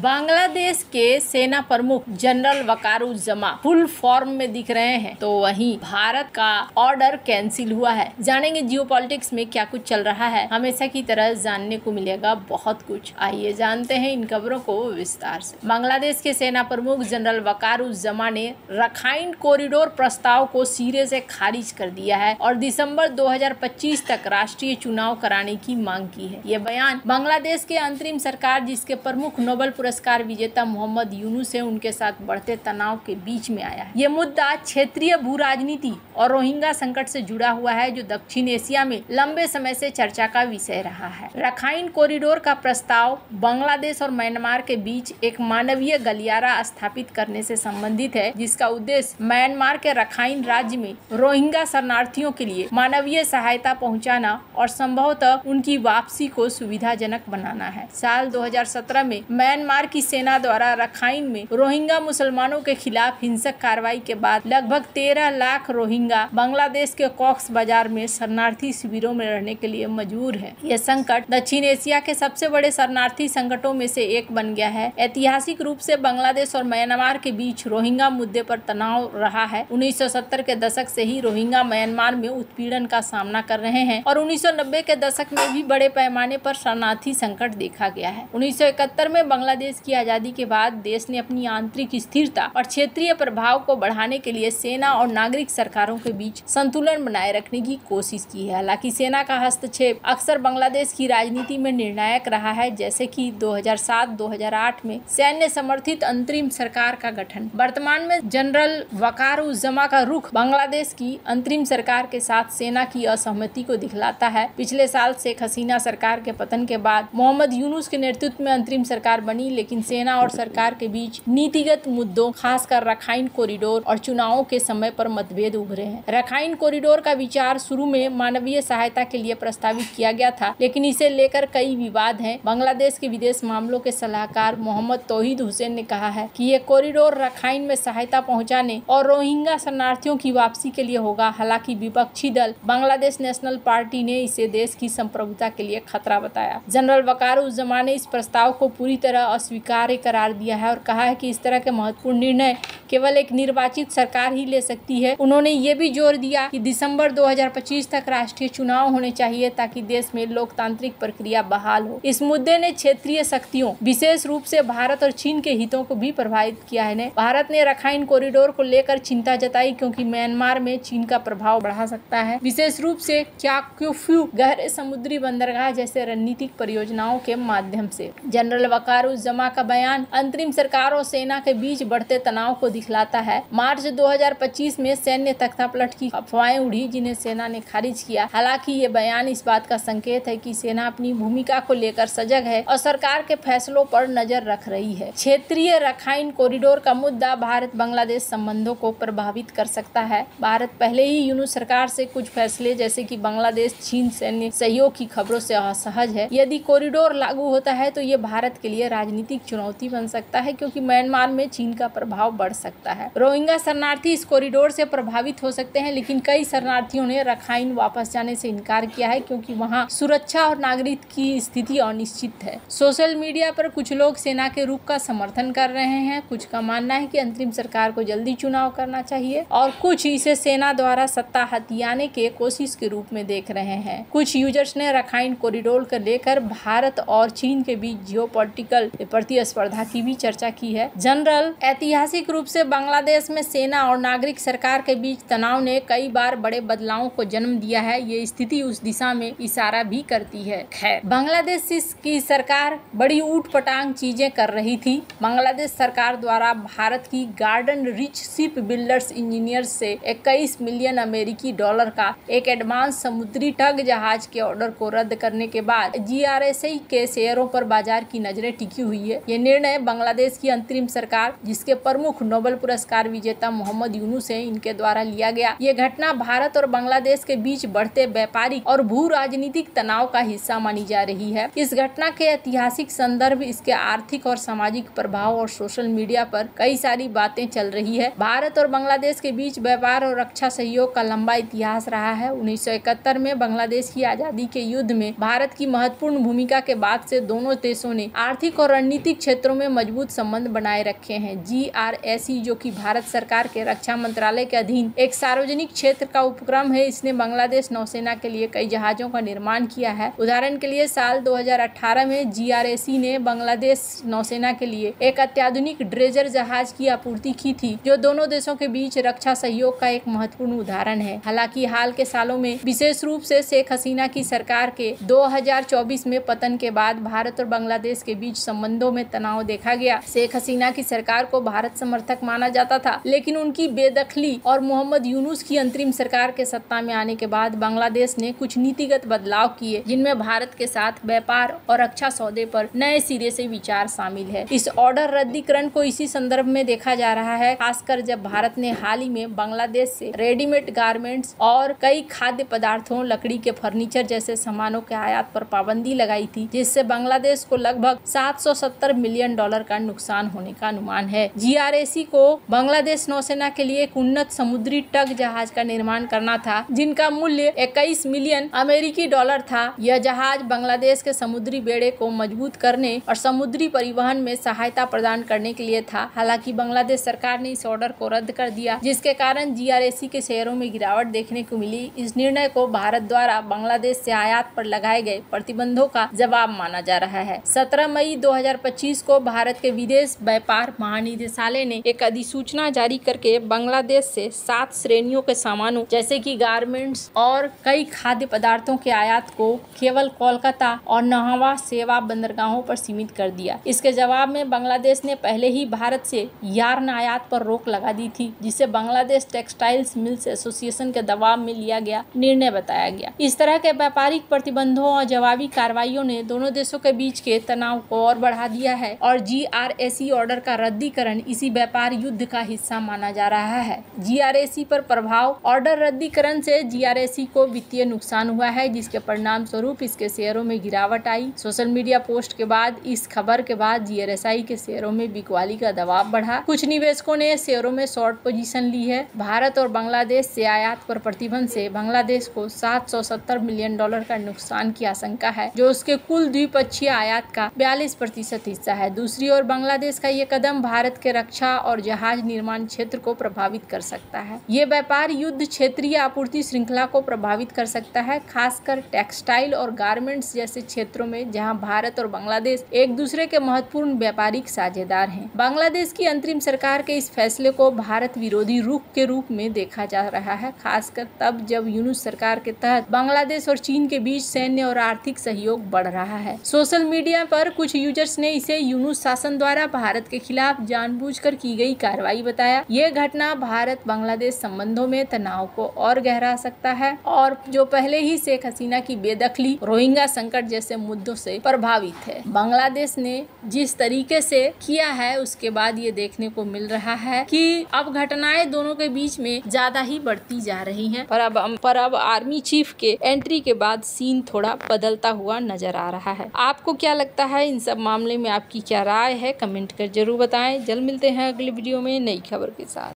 बांग्लादेश के सेना प्रमुख जनरल वकारुज्जमा फुल फॉर्म में दिख रहे हैं, तो वहीं भारत का ऑर्डर कैंसिल हुआ है। जानेंगे जियोपॉलिटिक्स में क्या कुछ चल रहा है। हमेशा की तरह जानने को मिलेगा बहुत कुछ। आइए जानते हैं इन खबरों को विस्तार से। बांग्लादेश के सेना प्रमुख जनरल वकारुज्जमा ने रखाइन कॉरिडोर प्रस्ताव को सिरे से खारिज कर दिया है और दिसंबर 2025 तक राष्ट्रीय चुनाव कराने की मांग की है। ये बयान बांग्लादेश के अंतरिम सरकार, जिसके प्रमुख नोबेल पुरस्कार विजेता मोहम्मद यूनुस है, उनके साथ बढ़ते तनाव के बीच में आया है। ये मुद्दा क्षेत्रीय भू राजनीति और रोहिंग्या संकट से जुड़ा हुआ है, जो दक्षिण एशिया में लंबे समय से चर्चा का विषय रहा है। रखाइन कॉरिडोर का प्रस्ताव बांग्लादेश और म्यांमार के बीच एक मानवीय गलियारा स्थापित करने से संबंधित है, जिसका उद्देश्य म्यांमार के रखाइन राज्य में रोहिंग्या शरणार्थियों के लिए मानवीय सहायता पहुंचाना और संभवतः उनकी वापसी को सुविधाजनक बनाना है। साल 2017 में म्यांमार की सेना द्वारा रखाइन में रोहिंग्या मुसलमानों के खिलाफ हिंसक कार्रवाई के बाद लगभग 13 लाख रोहिंग्या बांग्लादेश के कॉक्स बाजार में शरणार्थी शिविरों में रहने के लिए मजबूर है। यह संकट दक्षिण एशिया के सबसे बड़े शरणार्थी संकटों में से एक बन गया है। ऐतिहासिक रूप से बांग्लादेश और म्यांमार के बीच रोहिंग्या मुद्दे पर तनाव रहा है। 1970 के दशक से ही रोहिंग्या म्यांमार में उत्पीड़न का सामना कर रहे हैं और 1990 के दशक में भी बड़े पैमाने पर शरणार्थी संकट देखा गया है। 1971 में बांग्लादेश की आजादी के बाद देश ने अपनी आंतरिक स्थिरता और क्षेत्रीय प्रभाव को बढ़ाने के लिए सेना और नागरिक सरकारों के बीच संतुलन बनाए रखने की कोशिश की है। हालांकि सेना का हस्तक्षेप अक्सर बांग्लादेश की राजनीति में निर्णायक रहा है, जैसे कि 2007-2008 में सैन्य समर्थित अंतरिम सरकार का गठन। वर्तमान में जनरल वकारुज्जमा का रुख बांग्लादेश की अंतरिम सरकार के साथ सेना की असहमति को दिखलाता है। पिछले साल शेख हसीना सरकार के पतन के बाद मोहम्मद यूनुस के नेतृत्व में अंतरिम सरकार बनी, लेकिन सेना और सरकार के बीच नीतिगत मुद्दों, खासकर रखाइन कॉरिडोर और चुनावों के समय पर मतभेद उभरे हैं। रखाइन कॉरिडोर का विचार शुरू में मानवीय सहायता के लिए प्रस्तावित किया गया था, लेकिन इसे लेकर कई विवाद हैं। बांग्लादेश के विदेश मामलों के सलाहकार मोहम्मद तौहीद हुसैन ने कहा है कि ये कॉरिडोर रखाइन में सहायता पहुंचाने और रोहिंग्या शरणार्थियों की वापसी के लिए होगा। हालांकि विपक्षी दल बांग्लादेश नेशनल पार्टी ने इसे देश की संप्रभुता के लिए खतरा बताया। जनरल वकारुज्जमा ने इस प्रस्ताव को पूरी तरह अस्वीकार्य करार दिया है और कहा है कि इस तरह के महत्वपूर्ण निर्णय केवल एक निर्वाचित सरकार ही ले सकती है। उन्होंने ये भी जोर दिया कि दिसंबर 2025 तक राष्ट्रीय चुनाव होने चाहिए ताकि देश में लोकतांत्रिक प्रक्रिया बहाल हो। इस मुद्दे ने क्षेत्रीय शक्तियों, विशेष रूप से भारत और चीन के हितों को भी प्रभावित किया है। भारत ने रखाइन कॉरिडोर को लेकर चिंता जताई, क्योंकि म्यांमार में चीन का प्रभाव बढ़ा सकता है, विशेष रूप से क्याक्योफ्यू गहरे समुद्री बंदरगाह जैसे रणनीतिक परियोजनाओं के माध्यम से। जनरल वकारुज्जमा का बयान अंतरिम सरकार और सेना के बीच बढ़ते तनाव को दिखलाता है। मार्च 2025 में सैन्य तख्तापलट की अफवाहें उड़ी, जिन्हें सेना ने खारिज किया। हालांकि ये बयान इस बात का संकेत है कि सेना अपनी भूमिका को लेकर सजग है और सरकार के फैसलों पर नजर रख रही है। क्षेत्रीय रखाइन कॉरिडोर का मुद्दा भारत बांग्लादेश संबंधों को प्रभावित कर सकता है। भारत पहले ही यूनुस सरकार से कुछ फैसले, जैसे कि बांग्लादेश चीन सैन्य सहयोग की खबरों से असहज है। यदि कॉरिडोर लागू होता है तो ये भारत के लिए राजनीतिक चुनौती बन सकता है, क्योंकि म्यांमार में चीन का प्रभाव बढ़ सकता है। रोहिंग्या शरणार्थी इस कॉरिडोर से प्रभावित हो सकते हैं, लेकिन कई शरणार्थियों ने रखाइन वापस जाने से इनकार किया है, क्योंकि वहां सुरक्षा और नागरिक की स्थिति अनिश्चित है। सोशल मीडिया पर कुछ लोग सेना के रुख का समर्थन कर रहे हैं। कुछ का मानना है कि अंतरिम सरकार को जल्दी चुनाव करना चाहिए और कुछ इसे सेना द्वारा सत्ता हथियाने के कोशिश के रूप में देख रहे हैं। कुछ यूजर्स ने रखाइन कॉरिडोर को लेकर भारत और चीन के बीच जियोपॉलिटिकल प्रतिस्पर्धा की भी चर्चा की है। जनरल, ऐतिहासिक रूप से बांग्लादेश में सेना और नागरिक सरकार के बीच तनाव ने कई बार बड़े बदलावों को जन्म दिया है। ये स्थिति उस दिशा में इशारा भी करती है। खैर, बांग्लादेश की सरकार बड़ी ऊट-पटांग चीजें कर रही थी। बांग्लादेश सरकार द्वारा भारत की garden rich ship builders engineers से 21 मिलियन अमेरिकी डॉलर का एक एडवांस समुद्री टग जहाज के ऑर्डर को रद्द करने के बाद GRSI के शेयरों पर बाजार की नजरें टिकी हुई है। ये निर्णय बांग्लादेश की अंतरिम सरकार, जिसके प्रमुख नोबेल नोबेल पुरस्कार विजेता मोहम्मद यूनुस है, इनके द्वारा लिया गया। ये घटना भारत और बांग्लादेश के बीच बढ़ते व्यापारिक और भू राजनीतिक तनाव का हिस्सा मानी जा रही है। इस घटना के ऐतिहासिक संदर्भ, इसके आर्थिक और सामाजिक प्रभाव और सोशल मीडिया पर कई सारी बातें चल रही है। भारत और बांग्लादेश के बीच व्यापार और रक्षा सहयोग का लंबा इतिहास रहा है। 1971 में बांग्लादेश की आजादी के युद्ध में भारत की महत्वपूर्ण भूमिका के बाद से दोनों देशों ने आर्थिक और रणनीतिक क्षेत्रों में मजबूत संबंध बनाए रखे हैं। GRSE, जो कि भारत सरकार के रक्षा मंत्रालय के अधीन एक सार्वजनिक क्षेत्र का उपक्रम है, इसने बांग्लादेश नौसेना के लिए कई जहाजों का निर्माण किया है। उदाहरण के लिए साल 2018 में GRSE ने बांग्लादेश नौसेना के लिए एक अत्याधुनिक ड्रेजर जहाज की आपूर्ति की थी, जो दोनों देशों के बीच रक्षा सहयोग का एक महत्वपूर्ण उदाहरण है। हालांकि हाल के सालों में, विशेष रूप से शेख हसीना की सरकार के 2024 में पतन के बाद भारत और बांग्लादेश के बीच संबंधों में तनाव देखा गया। शेख हसीना की सरकार को भारत समर्थक माना जाता था, लेकिन उनकी बेदखली और मोहम्मद यूनुस की अंतरिम सरकार के सत्ता में आने के बाद बांग्लादेश ने कुछ नीतिगत बदलाव किए, जिनमें भारत के साथ व्यापार और रक्षा सौदे पर नए सिरे से विचार शामिल है। इस ऑर्डर रद्दीकरण को इसी संदर्भ में देखा जा रहा है, खासकर जब भारत ने हाल ही में बांग्लादेश से रेडीमेड गारमेंट्स और कई खाद्य पदार्थों, लकड़ी के फर्नीचर जैसे सामानों के आयात पर पाबंदी लगाई थी, जिससे बांग्लादेश को लगभग $770 मिलियन का नुकसान होने का अनुमान है। GRSE को बांग्लादेश नौसेना के लिए एक उन्नत समुद्री टग जहाज का निर्माण करना था, जिनका मूल्य $21 मिलियन अमेरिकी डॉलर था। यह जहाज बांग्लादेश के समुद्री बेड़े को मजबूत करने और समुद्री परिवहन में सहायता प्रदान करने के लिए था। हालांकि बांग्लादेश सरकार ने इस ऑर्डर को रद्द कर दिया, जिसके कारण GRSE के शेयरों में गिरावट देखने को मिली। इस निर्णय को भारत द्वारा बांग्लादेश से आयात पर लगाए गए प्रतिबंधों का जवाब माना जा रहा है। 17 मई 2025 को भारत के विदेश व्यापार महानिदेशालय ने एक अधिसूचना जारी करके बांग्लादेश से 7 श्रेणियों के सामानों जैसे कि गारमेंट्स और कई खाद्य पदार्थों के आयात को केवल कोलकाता और नहावा सेवा बंदरगाहों पर सीमित कर दिया। इसके जवाब में बांग्लादेश ने पहले ही भारत से यार्न आयात पर रोक लगा दी थी, जिसे बांग्लादेश टेक्सटाइल्स मिल्स एसोसिएशन के दबाव में लिया गया निर्णय बताया गया। इस तरह के व्यापारिक प्रतिबंधों और जवाबी कार्रवाइयों ने दोनों देशों के बीच के तनाव को और बढ़ा दिया है और GRSE ऑर्डर का रद्दीकरण इसी व्यापार युद्ध का हिस्सा माना जा रहा है। GRSE पर प्रभाव: ऑर्डर रद्दीकरण से GRSE को वित्तीय नुकसान हुआ है, जिसके परिणाम स्वरूप इसके शेयरों में गिरावट आई। सोशल मीडिया पोस्ट के बाद इस खबर के बाद GRSE के शेयरों में बिकवाली का दबाव बढ़ा। कुछ निवेशकों ने शेयरों में शॉर्ट पोजीशन ली है। भारत और बांग्लादेश से आयात पर प्रतिबंध से बांग्लादेश को $770 मिलियन का नुकसान की आशंका है, जो उसके कुल द्विपक्षीय आयात का 42% हिस्सा है। दूसरी ओर बांग्लादेश का ये कदम भारत के रक्षा और जहाज निर्माण क्षेत्र को प्रभावित कर सकता है। ये व्यापार युद्ध क्षेत्रीय आपूर्ति श्रृंखला को प्रभावित कर सकता है, खासकर टेक्सटाइल और गारमेंट्स जैसे क्षेत्रों में, जहां भारत और बांग्लादेश एक दूसरे के महत्वपूर्ण व्यापारिक साझेदार हैं। बांग्लादेश की अंतरिम सरकार के इस फैसले को भारत विरोधी रुख के रूप में देखा जा रहा है, खासकर तब जब यूनुस सरकार के तहत बांग्लादेश और चीन के बीच सैन्य और आर्थिक सहयोग बढ़ रहा है। सोशल मीडिया पर कुछ यूजर्स ने इसे यूनुस शासन द्वारा भारत के खिलाफ जानबूझकर की गई कार्रवाई बताया। ये घटना भारत बांग्लादेश संबंधों में तनाव को और गहरा सकता है और जो पहले ही शेख हसीना की बेदखली, रोहिंग्या संकट जैसे मुद्दों से प्रभावित है। बांग्लादेश ने जिस तरीके से किया है, उसके बाद ये देखने को मिल रहा है कि अब घटनाएं दोनों के बीच में ज्यादा ही बढ़ती जा रही हैं। पर अब आर्मी चीफ के एंट्री के बाद सीन थोड़ा बदलता हुआ नजर आ रहा है। आपको क्या लगता है इन सब मामले में? आपकी क्या राय है? कमेंट कर जरूर बताएं। जल्द मिलते हैं अगली वीडियो में नई खबर के साथ।